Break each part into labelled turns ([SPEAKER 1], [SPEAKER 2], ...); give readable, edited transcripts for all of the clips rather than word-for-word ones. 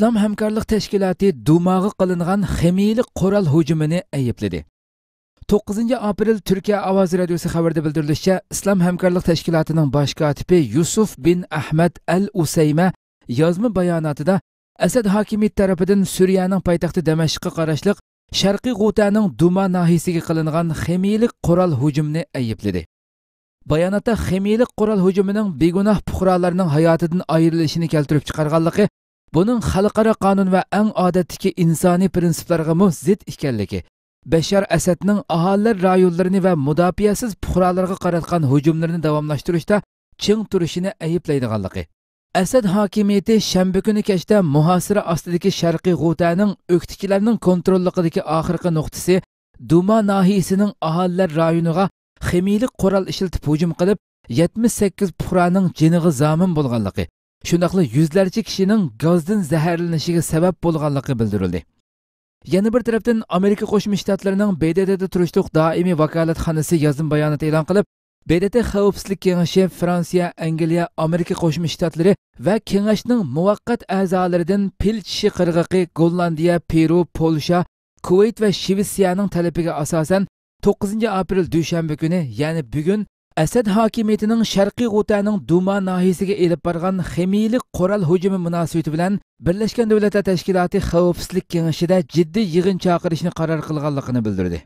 [SPEAKER 1] İslam Həmkarlıq Təşkilatı Dumağa qilingan ximiylik qoral hücumini ayıpladı. 9 aprel Türkiye Avaz Radyosu xabarda bildirilishicha, İslam Həmkarlıq Təşkilatı'nın baş katibi Yusuf bin Ahmed Al-Usayma yozma bayonotida Asad hokimiyat tarafidan Suriyaning poytaxti Damashqqa qarashliq Sharqiy G'utaning Duma nahiyasiga qilingan ximiylik qoral hujumini ayıpladı. Bayonotda ximiylik qoral hujumining begunoh fuqarolarning hayotidan ayrilishini keltirib chiqarganligi, buning xalqaro qonun va eng odatdagi insoniy prinsiplarga zid ekanligi, Bashar Asadning aholilar rayonlarini va mudofiasiz fuqarolarga qaratgan hujumlarini davomlashtirishda ching turishini ayiblaydiganligi. Asad hokimiyati shanba kuni kechda muhosira ostidagi Sharqiy G'utaning o'ktikilarning kontrolligidagi oxirgi nuqtasi Duma nahiyasining aholilar rayoniga ximiylik qoral ishlatib hujum qilib 78 fuqaroning jiniga zomin bo'lganligi, shundaqla yuzlarcha kishining gazdan zaharlanishiga sabab bo'lganligi bildirildi. Yana bir tarafdan Amerika Qo'shma Shtatlarining BDTda turishliq doimiy vakolatxonasi yozim bayonot e'lon qilib, BDT Xavfsizlik kengashi Fransiya, Angliya, Amerika Qo'shma Shtatlari va kengashning muvaqqat a'zolaridan Pil tishi qirg'iqi, Gollandiya, Peru, Polsha, Kuvayt va Shvetsiyaning talabiga asosan 9 aprel dushanba kuni, ya'ni bugun Asad hokimiyatining Sharqiy G'utaning Duma nahiyasiga elib borgan ximiylik qoral hujumi munosabati bilan Birlashgan Davlatlar Tashkiloti Xavfsizlik kengashida jiddiy yig'in chaqirishni qaror qilganligini bildirdi.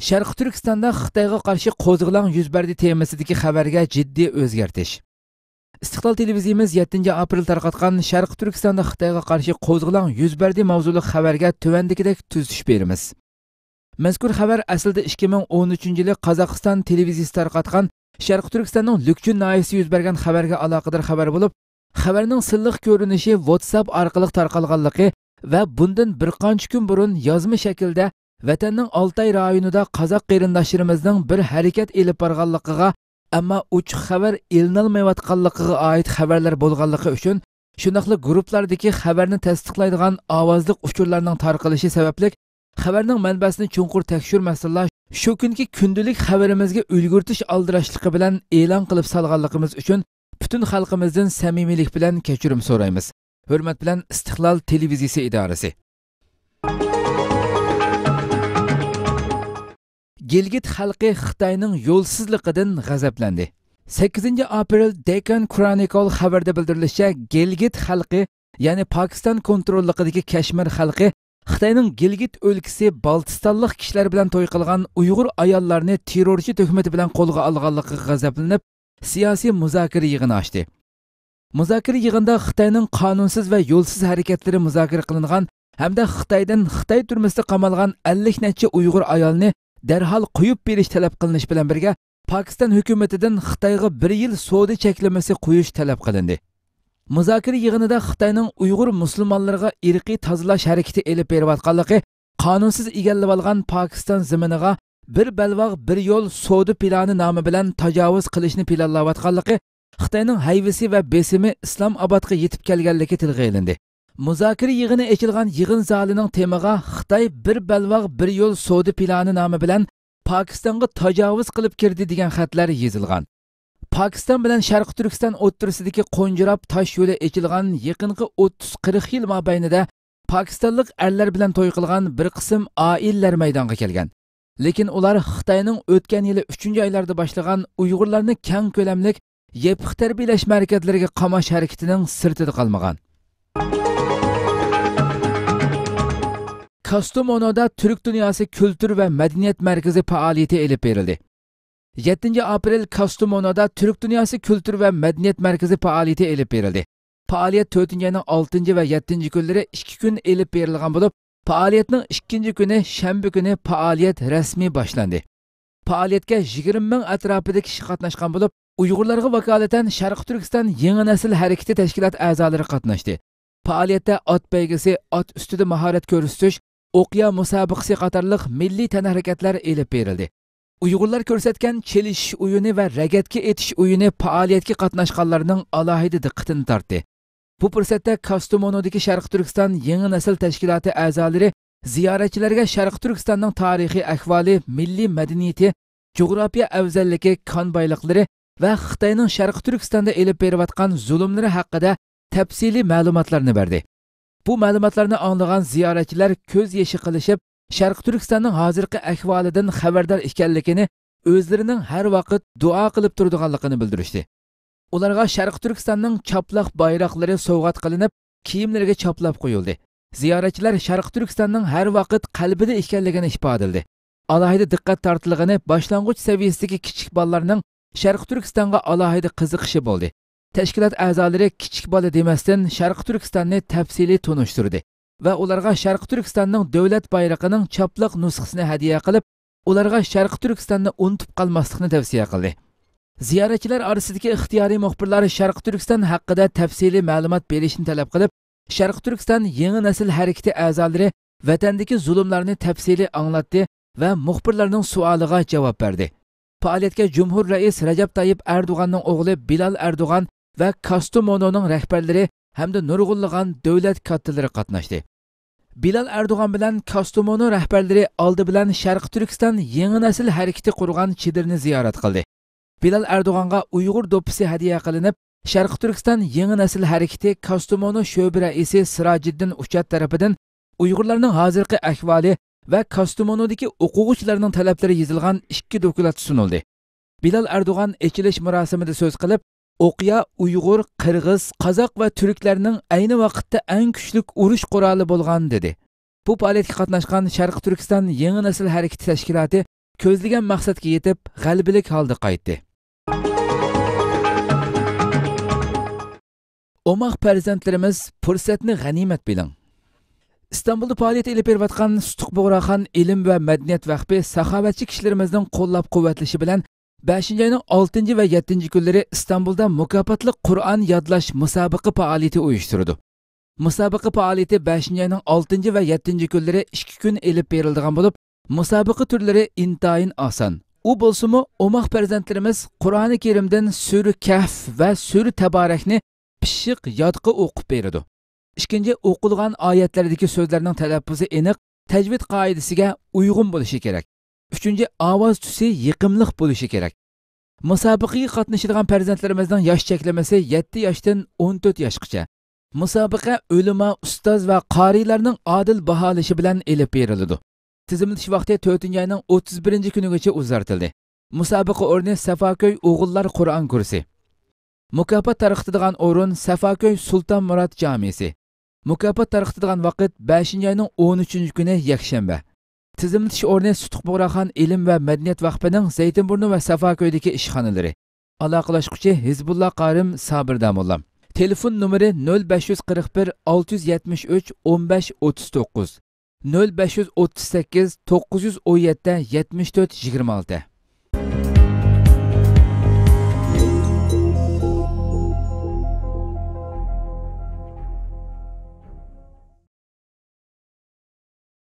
[SPEAKER 1] Sharq Turkistonda Xitoyga qarshi qo'zg'olon yuz berdi temasidagi xabarga jiddiy o'zgartish. Istiqlol televiziyamiz 7 aprel tarqatgan Sharq Turkistonda Xitoyga qarshi qo'zg'olon yuz berdi mavzuliq xabarga tuvandagidek tuzish beramiz. Mazkur xabar aslida 2013-yili Qozog'iston televiziyasi tarqatgan Sharq Turkistonning Lukchun nahiyasida yuz bergan xabarga aloqador xabar bo'lib, xabarning silliq ko'rinishi WhatsApp orqali tarqalganligi va bundan bir qancha kun burun yozma shaklda vatanning Oltay rayonida qozoq qarindoshlarimizning bir harakat elib borganligiga, ammo uchuq xabar ilinolmayotganligiga oid xabarlar bo'lganligi uchun shundaqli guruhlardagi xabarni tasdiqlaydigan ovozli uchurlarning tarqalishi sababli xabarning manbasini chunqur tekshirmaslar shu kungi kundalik xabarimizga ulgurtish aldirashligi bilan e'lon qilib salganligimiz uchun butun xalqimizdan samimiylik bilan kechirim so'raymiz. Hurmat bilan Istiqlol televiziyasi idorasi. Gilgit xalqi Xitoyning yo'lsizligidan g'azablandi. 8 aprel Deccan Chronicle xabarda bildirilishicha, Gilgit xalqi, ya'ni Pokiston kontrolligidagi Kashmir xalqi Xitoyning Gilgit o'lkasi Baltistonlik kishilar bilan to'y qilgan Uyg'ur ayollarni terrorchi tuhmati bilan qo'lga olganligiga g'azablanib, siyosiy muzokara yig'ini ochdi. Muzokara yig'inida Xitoyning qonunsiz va yo'lsiz harakatlari muzokara qilingan hamda Xitoydan Xitoy turmasida qamalgan 50 necha Uyg'ur ayolni darhol qo'yib berish talab qilinish bilan birga Pokiston hukumatidan Xitoyga 1 yil savdo cheklamasi qo'yish talab qilindi. Muzokara yig'inida Xitoyning Uyg'ur musulmonlariga irqiy tozalash harakati elib berayotganligi, qonunsiz egallab olgan Pokiston zaminiga bir balvoq bir yo'l savdo plani nomi bilan tajovuz qilishni planlayotganligi, Xitoyning hayvisi va besimi Islomobodga yetib kelganligi tilga olindi. Muzokara yig'ini ochilgan yig'in zalining temaga Xitoy bir balvoq bir yo'l savdo plani nomi bilan Pokistonga tajovuz qilib kirdi degan xatlar yozilgan. Pokiston bilan Sharq Turkiston o'ttirisidagi qo'njirab tosh yo'li ochilgan yaqinqi 30-40 yil mobaynida Pokistonlik erlar bilan to'y qilgan bir qism oilalar maydonga kelgan. Lekin ular Xitoyning o'tgan yili 3-oylarda boshlagan Uyg'urlarni keng ko'lamlik yepiq tarbiyalash markazlariga qamash harakatining sirtida qolmagan. Kastamonuda Türk Dünyası Kültür ve Medeniyet Merkezi faaliyeti elib berildi. 7 aprel Kastamonuda Türk Dünyası Kültür ve Medeniyet Merkezi faaliyeti elib berildi. Faaliyet 4. ayının 6. ve 7. günleri 2 gün elib berilgan bulup, faaliyetinin 2. günü şembe günü faaliyet resmi başlandı. Faaliyetke 20 bin atrafıda kişi katnaşkan bulup, Uygurlarga vakaleten Sharq Turkiston Yeni Nesil Hareketi Teşkilat a'zolari qatnashdi. Faaliyetde at beygisi, at üstüde maharet ko'rsatish, o'qiya musobaqasi qatorliq milliy tanharakatlar elib berildi. Uyg'urlar ko'rsatgan chelish o'yini va ragatga etish o'yini faoliyatga qatnashganlarning alohida diqqatini tortdi. Bu fursatda Kastamonudagi Sharq Turkiston Yeni Nesil Tashkiloti a'zolari ziyoratchilarga Sharq Turkistonning tarixiy ahvoli, milliy madaniyati, coğrafya afzalligi, kon boyliqlari va Xitoyning Sharq Turkistonda elib berayotgan zulmlari haqida tafsiliy ma'lumotlarni berdi. Bu ma'lumotlarni anglagan ziyoratchilar ko'z yeshi qilishib, Sharq Turkistonning hozirgi ahvolidan xabardor ekanligini, o'zlarining har vaqt duo qilib turadiganligini bildirishdi. Ularga Sharq Turkistonning chaplaq bayroqlari sovg'at qilinib, kiyimlariga chaplab qo'yildi. Ziyoratchilar Sharq Turkistonning har vaqt qalbida ekanligini ifodaladi. Alohida diqqat tortilgani boshlang'ich saviyasidagi kichik bolalarning Sharq Turkistonga alohida qiziqishi bo'ldi. Tashkilot a'zolari kichik bola demasdan Sharq Turkistonni tafsiliy tunishtirdi va ularga Sharq Turkistonning davlat bayrog'ining chaplaq nusxasini hadya qilib, ularga Sharq Turkistonni unutib qolmaslikni tavsiya qildi. Ziyoratchilar orasidagi ixtiyoriy muxbirlar Sharq Turkiston haqida tafsiliy ma'lumot berishni talab qilib, Sharq Turkiston yangi nasl harakati a'zolari vatandagi zulmlarni tafsiliy anglatdi va muxbirlarning savoliga javob berdi. Faoliyatga Cumhur Rais Recep Tayyip Erdoğan'ning o'g'li Bilal Erdo'g'an va Kastamonuning rahbarlari hamda nurg'unlagan davlat kattalari qatnashdi. Bilal Erdo'g'an bilan Kastamonu rahbarlari oldi bilan Sharq Turkiston yangi nasl harakati qurgan chidirni ziyorat qildi. Bilal Erdo'g'anga Uyg'ur do'ppisi hadya qilinib, Sharq Turkiston yangi nasl harakati Kastamonu sho'ba raisi Sirojiddin Uchat tarafidan Uyg'urlarning hozirgi ahvoli va Kastamonudagi o'quvchilarning talablari yozilgan 2 dokument sunildi. Bilal Erdo'g'an ochilish marosimida so'z qilib, o'qiya Uyg'ur, Qirg'iz, Qozoq va turklarning ayni vaqtda eng kuchli urush quroli bo'lgan dedi. Bu faoliyatga qatnashgan Sharq Turkiston yangi nasl harakati tashkiloti ko'zlagan maqsadga yetib, g'alabalik holda qaytdi. Omaq farzandlarimiz fursatni g'animat biling. İstanbulda faoliyat elib berayotgan Sutuq Bug'roxon ilm va madaniyat vaqfi saxovatchi kishilarimizning qo'llab-quvvatlashi bilan 5-oyning 6 va 7 kunlari İstanbulda mukofotli Qur'on yodlash musobaqa faoliyati uyushtirdi. Musobaqa faoliyati 5-oyning 6 va 7 kunlari 2 kun elib beriladigan bo'lib, musobaqa turlari intayin oson. U bo'lsa-mu, omaq farzandlarimiz Qur'oni Karimdan Sura Kahf va Sura Tabarakni pishiq yodqa o'qib beradi. İkinci, o'qilgan oyatlardagi so'zlarning talaffuzi aniq, tajvid qoidasiga uyg'un bo'lishi kerak. Uchinchi, ovoz tusi yiqimliq bo'lishi kerak. Musobaqaga qatnashadigan farzandlarimizning yosh cheklamasi 7 yoshdan 14 yoshgacha. Musobaqa ulamo, ustoz va qorilarning adil baholashi bilan elib beriladi. Tizimlash vaqti 4-oyning 31-kunigacha uzartildi. Musobaqa o'rni Safokoy o'g'illar Qur'on kursi. Mukofot tarqatadigan o'rin Safokoy Sulton Murod jamisi. Mukofot tarqatadigan vaqt 5-oyning 13-kuni yakshanba. Tizimlatish o'rni Sutuq Bug'roxon ilm va madaniyat vaqfining Zaytinburni va Safokoydagi ishxonalari. Aloqalashuvchi Hizbulloh Qorim Sabir Damollam. Telefon nomeri 0541 673 15 39 0538 917 74 26.